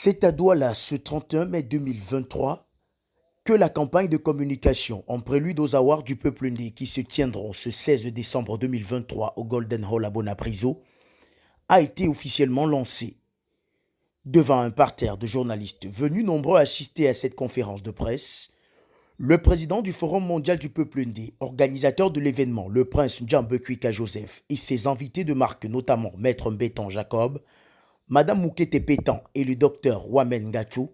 C'est à Douala ce 31 mai 2023 que la campagne de communication en prélude aux Awards du Peuple Ndé qui se tiendront ce 16 décembre 2023 au Golden Hall à Bonapriso a été officiellement lancée. Devant un parterre de journalistes venus nombreux assister à cette conférence de presse, le président du Forum mondial du Peuple Ndé, organisateur de l'événement, le prince Njambe Joseph et ses invités de marque, notamment Maître Mbétan Jacob, Madame Moukete Pétan et le docteur Wamen Gachou,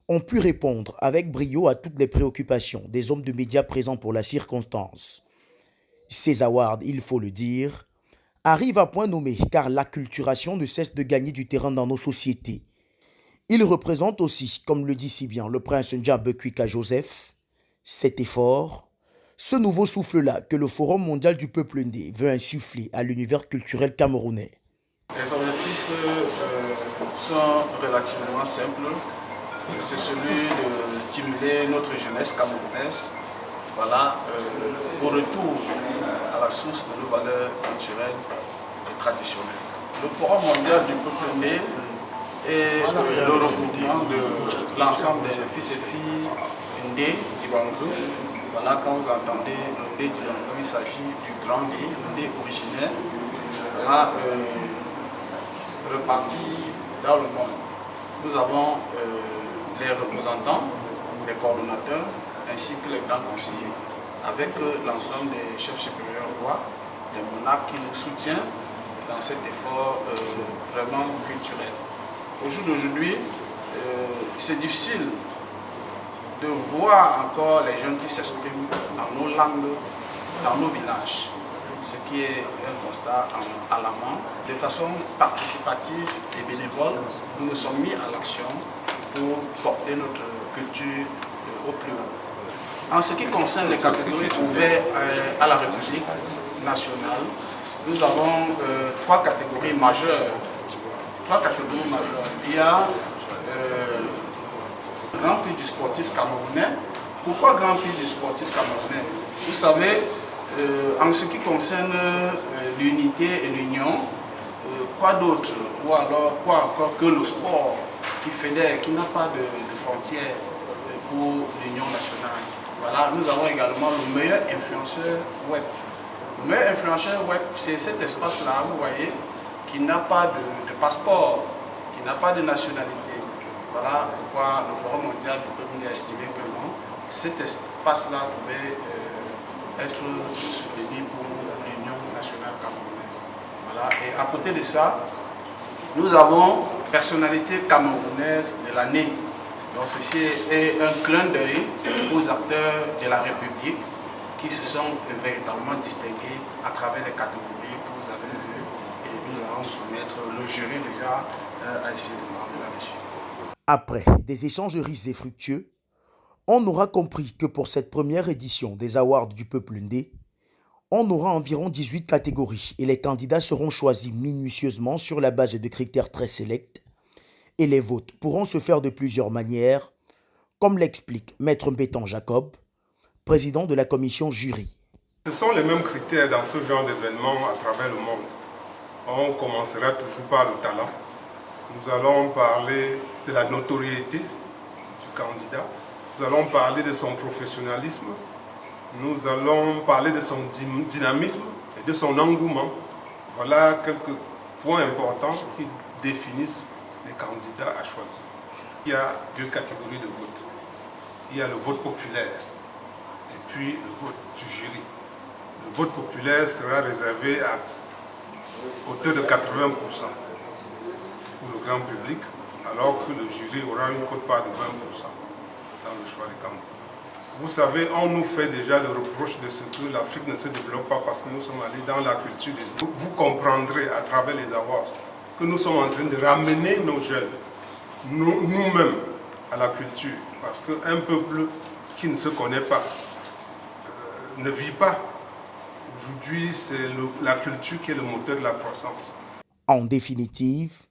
ont pu répondre avec brio à toutes les préoccupations des hommes de médias présents pour la circonstance. Ces awards, il faut le dire, arrivent à point nommé car l'acculturation ne cesse de gagner du terrain dans nos sociétés. Ils représentent aussi, comme le dit si bien le prince Njambe Joseph, cet effort, ce nouveau souffle-là que le Forum mondial du Peuple Ndé veut insuffler à l'univers culturel camerounais. Les objectifs sont relativement simples. C'est celui de stimuler notre jeunesse camerounaise, au retour à la source de nos valeurs culturelles et traditionnelles. Le Forum mondial du Peuple Ndé est le regroupement de l'ensemble des fils et filles Ndé d'Ibangou. Quand vous entendez le Ndé d'Ibangou, il s'agit du grand Ndé, le Ndé originaire. Repartis dans le monde. Nous avons les représentants, les coordonnateurs, ainsi que les grands conseillers, avec l'ensemble des chefs supérieurs rois, des monarques qui nous soutiennent dans cet effort vraiment culturel. Au jour d'aujourd'hui, c'est difficile de voir encore les jeunes qui s'expriment dans nos langues, dans nos villages. Ce qui est un constat alarmant. De façon participative et bénévole, nous nous sommes mis à l'action pour porter notre culture au plus haut. En ce qui concerne les catégories ouvertes à la République nationale, nous avons trois catégories majeures. Il y a le Grand Prix du sportif camerounais. Pourquoi Grand Prix du sportif camerounais? Vous savez, en ce qui concerne l'unité et l'union, quoi d'autre, ou alors quoi encore que le sport qui fédère, qui n'a pas de frontières pour l'union nationale. Nous avons également le meilleur influenceur web. Le meilleur influenceur web, c'est cet espace-là, vous voyez, qui n'a pas de passeport, qui n'a pas de nationalité. Voilà pourquoi le Forum mondial du Peuple a estimé que non, cet espace-là pouvait être soutenu pour l'Union nationale camerounaise. Et à côté de ça, nous avons personnalité camerounaise de l'année. Donc ceci est un clin d'œil aux acteurs de la République qui se sont véritablement distingués à travers les catégories que vous avez vues. Et nous allons soumettre le jury déjà à essayer de parler là-dessus. Après des échanges riches et fructueux, on aura compris que pour cette première édition des Awards du Peuple Ndé, on aura environ 18 catégories et les candidats seront choisis minutieusement sur la base de critères très sélects et les votes pourront se faire de plusieurs manières, comme l'explique Maître Mbétan Jacob, président de la commission jury. Ce sont les mêmes critères dans ce genre d'événement à travers le monde. On commencera toujours par le talent. Nous allons parler de la notoriété du candidat. Nous allons parler de son professionnalisme, nous allons parler de son dynamisme et de son engouement. Voilà quelques points importants qui définissent les candidats à choisir. Il y a deux catégories de vote. Il y a le vote populaire et puis le vote du jury. Le vote populaire sera réservé à hauteur de 80% pour le grand public, alors que le jury aura une quote-part de 20%. Dans le choix des candidats. Vous savez, on nous fait déjà le reproche de ce que l'Afrique ne se développe pas parce que nous sommes allés dans la culture des autres. Vous comprendrez à travers les awards que nous sommes en train de ramener nos jeunes, nous-mêmes, à la culture. Parce qu'un peuple qui ne se connaît pas, ne vit pas. Aujourd'hui, c'est la culture qui est le moteur de la croissance. En définitive,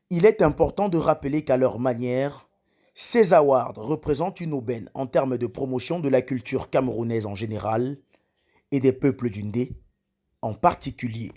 il est important de rappeler qu'à leur manière, ces awards représentent une aubaine en termes de promotion de la culture camerounaise en général et des peuples du Ndé en particulier.